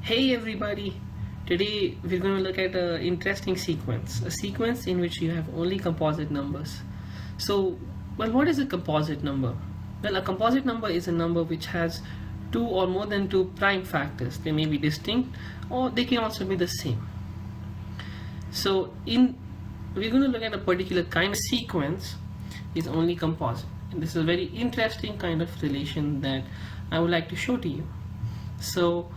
Hey everybody! Today we're going to look at an interesting sequence, a sequence in which you have only composite numbers. So, what is a composite number? Well, a composite number is a number which has two or more than two prime factors. They may be distinct or they can also be the same. So, we're going to look at a particular kind of sequence is only composite. And this is a very interesting kind of relation that I would like to show to you. So,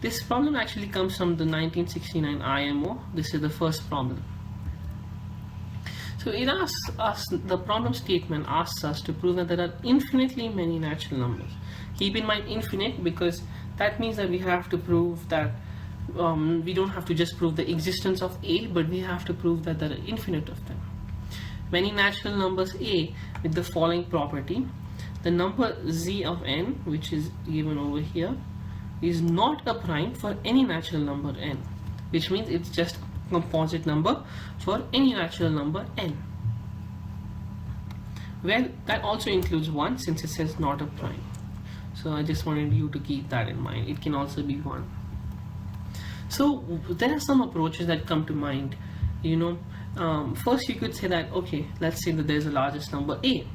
this problem actually comes from the 1969 IMO. This is the first problem. So it asks us, the problem statement asks us to prove that there are infinitely many natural numbers. Keep in mind infinite because that means that we have to prove that we don't have to just prove the existence of A, but we have to prove that there are infinite of them. Many natural numbers A with the following property. The number z of n, which is given over here, is not a prime for any natural number n, which means it's just a composite number for any natural number n. Well, that also includes 1 since it says not a prime. So I just wanted you to keep that in mind. It can also be 1. So there are some approaches that come to mind. First you could say that, okay, let's say that there's a largest number A,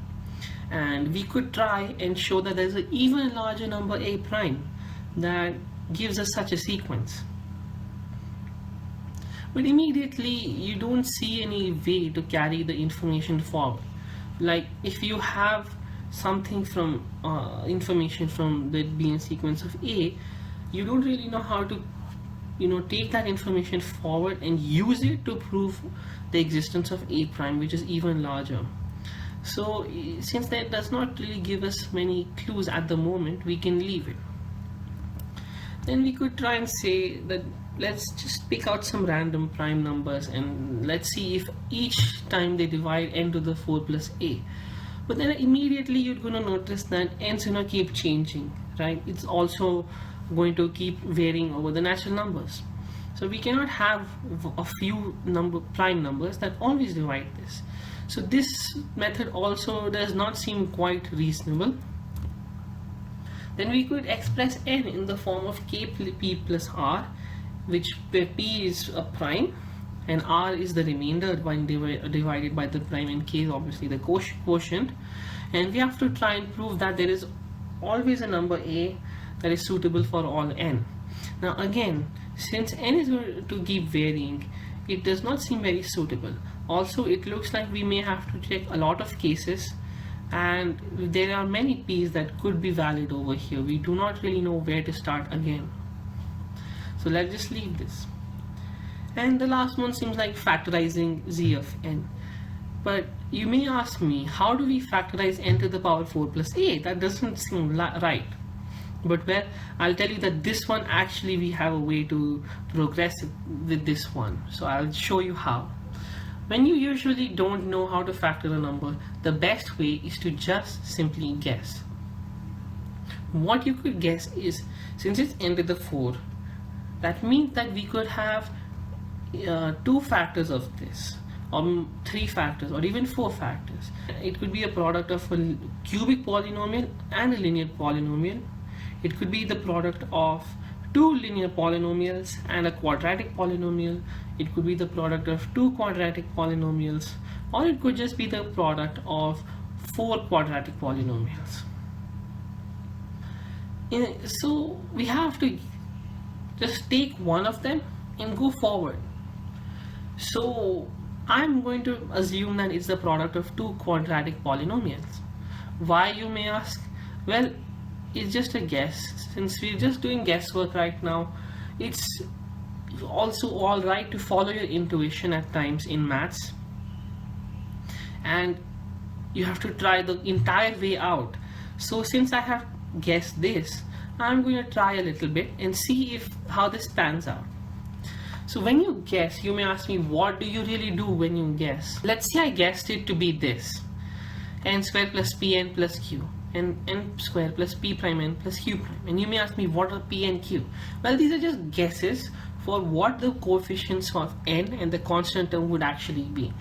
and we could try and show that there's an even larger number A prime that gives us such a sequence. But immediately you don't see any way to carry the information forward. Like if you have something from information from the Boolean sequence of A, you don't really know how to take that information forward and use it to prove the existence of A prime, which is even larger. So since that does not really give us many clues at the moment, we can leave it. Then we could try and say that let's just pick out some random prime numbers and let's see if each time they divide n to the 4 plus a. But then immediately you're going to notice that n's going to keep changing, right? It's also going to keep varying over the natural numbers. So we cannot have a few prime numbers that always divide this. So this method also does not seem quite reasonable. Then we could express n in the form of kp plus r, where p is a prime and r is the remainder when divided by the prime, and k is obviously the quotient. And we have to try and prove that there is always a number a that is suitable for all n. Now again, since n is going to keep varying, it does not seem very suitable. Also, it looks like we may have to check a lot of cases, and there are many p's that could be valid over here. We do not really know where to start again. So let's just leave this. And the last one seems like factorizing z of n. But you may ask me, how do we factorize n to the power 4 plus a? That doesn't seem right. But well, I'll tell you that this one actually we have a way to progress with this one. So I'll show you how. When you usually don't know how to factor a number, the best way is to just simply guess. What you could guess is, since it's n to the 4, that means that we could have 2 factors of this, or 3 factors, or even 4 factors. It could be a product of a cubic polynomial and a linear polynomial. It could be the product of 2 linear polynomials and a quadratic polynomial. It could be the product of 2 quadratic polynomials, or it could just be the product of 4 quadratic polynomials. So we have to just take one of them and go forward. So I'm going to assume that it's the product of 2 quadratic polynomials. Why, you may ask? Well, it's just a guess. Since we're just doing guesswork right now, it's also alright to follow your intuition at times in maths, and you have to try the entire way out. So since I have guessed this, I'm going to try a little bit and see how this pans out. So when you guess, you may ask me, what do you really do when you guess? Let's say I guessed it to be this: n square plus pn plus q, and n square plus p prime n plus q prime. And you may ask me, what are p and q? Well, these are just guesses for what the coefficients of n and the constant term would actually be.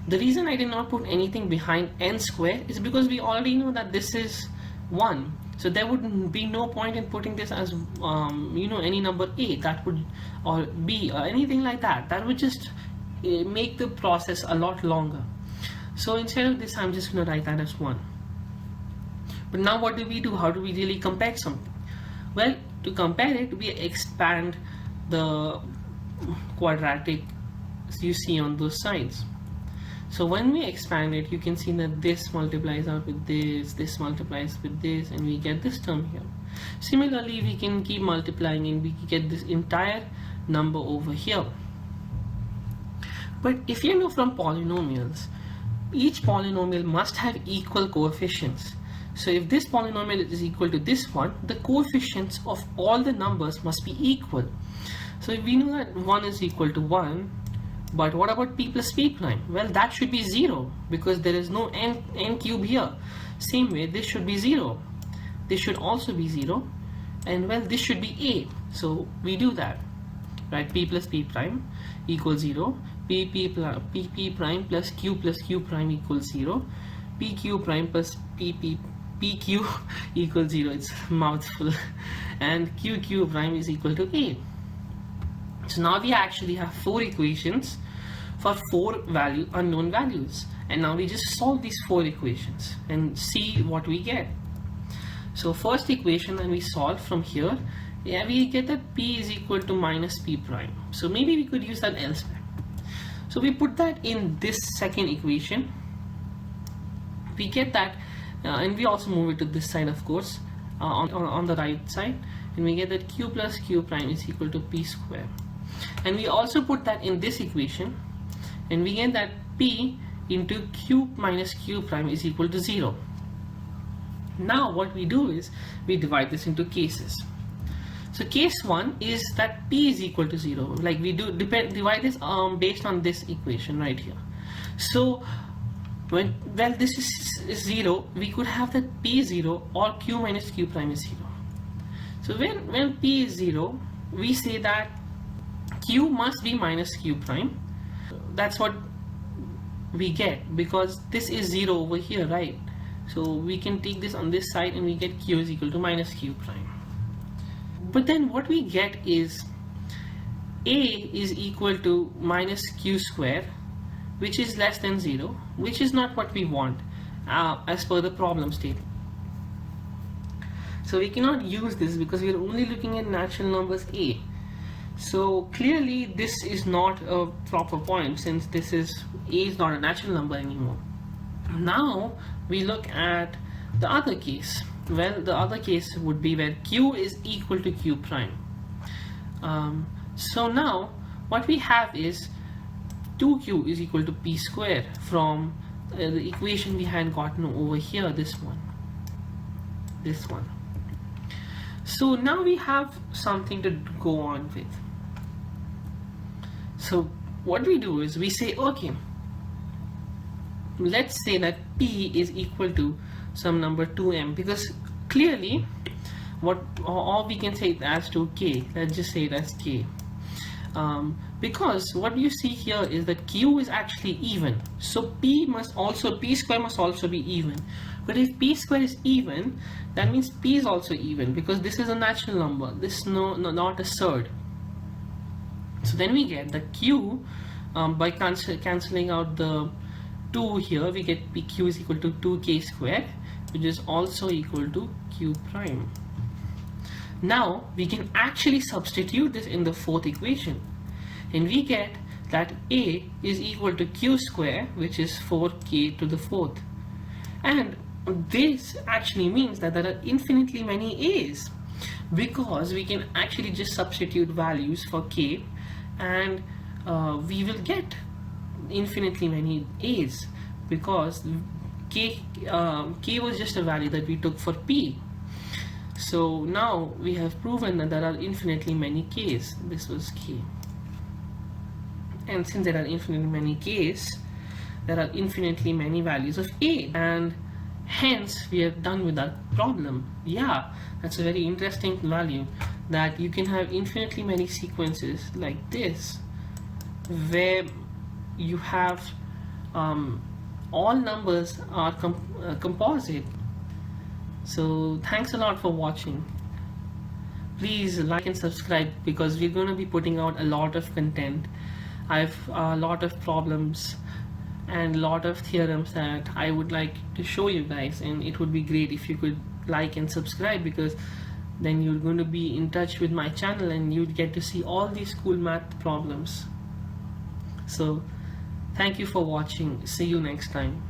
The reason I did not put anything behind n square is because we already know that this is 1. So there would be no point in putting this as any number a, that would, or b, or anything like that. That would just make the process a lot longer. So instead of this, I'm just going to write that as 1. But now what do we do? How do we really compare something? Well, to compare it, we expand the quadratic you see on those sides. So when we expand it, you can see that this multiplies out with this multiplies with this, and we get this term here. Similarly, we can keep multiplying and we get this entire number over here. But if you know from polynomials, each polynomial must have equal coefficients. So if this polynomial is equal to this one, the coefficients of all the numbers must be equal. So if we know that 1 is equal to 1, but what about p plus p prime? Well, that should be 0 because there is no n cube here. Same way, this should be 0. This should also be 0. And well, this should be a. So we do that, right? P plus p prime equals 0. P prime plus q prime equals 0. PQ prime plus PQ equals 0. It's a mouthful. And QQ prime is equal to a. So now we actually have 4 equations for 4 unknown values, and now we just solve these 4 equations and see what we get. So first equation that we solve from here, we get that p is equal to minus p prime. So maybe we could use that elsewhere. So we put that in this second equation. We get that, and we also move it to this side, of course, on the right side, and we get that q plus q prime is equal to p square. And we also put that in this equation, and we get that p into q minus q prime is equal to 0. Now what we do is we divide this into cases. So case 1 is that p is equal to 0. Like we do divide this based on this equation right here. So when this is 0, we could have that p is 0 or q minus q prime is 0. So when p is 0, we say that q must be minus q prime. That's what we get because this is 0 over here, right? So we can take this on this side and we get q is equal to minus q prime. But then what we get is a is equal to minus q square, which is less than 0, which is not what we want as per the problem statement. So we cannot use this because we are only looking at natural numbers a. So clearly this is not a proper point since this is a is not a natural number anymore. Now we look at the other case. Well, the other case would be where q is equal to q prime. So now what we have is 2q is equal to p square from the equation we had gotten over here, this one. So now we have something to go on with. So what we do is we say, okay, let's say that p is equal to some number 2m, because clearly or we can say it as to k. Let's just say it as k. Because what you see here is that q is actually even, so p square must also be even. But if p square is even, that means p is also even because this is a natural number. This is not a surd. So then we get that q, by cancelling out the 2 here, we get pq is equal to 2k square, which is also equal to q prime. Now we can actually substitute this in the fourth equation, and we get that a is equal to q square, which is 4k to the fourth. And this actually means that there are infinitely many a's, because we can actually just substitute values for k, and we will get infinitely many a's because k was just a value that we took for p. So now we have proven that there are infinitely many k's. This was k. And since there are infinitely many k's, there are infinitely many values of a, and hence we are done with that problem. Yeah, that's a very interesting value, that you can have infinitely many sequences like this, where you have all numbers are composite. So thanks a lot for watching. Please like and subscribe because we're going to be putting out a lot of content. I have a lot of problems and a lot of theorems that I would like to show you guys, and it would be great if you could like and subscribe, because then you're going to be in touch with my channel and you'd get to see all these cool math problems. So thank you for watching. See you next time.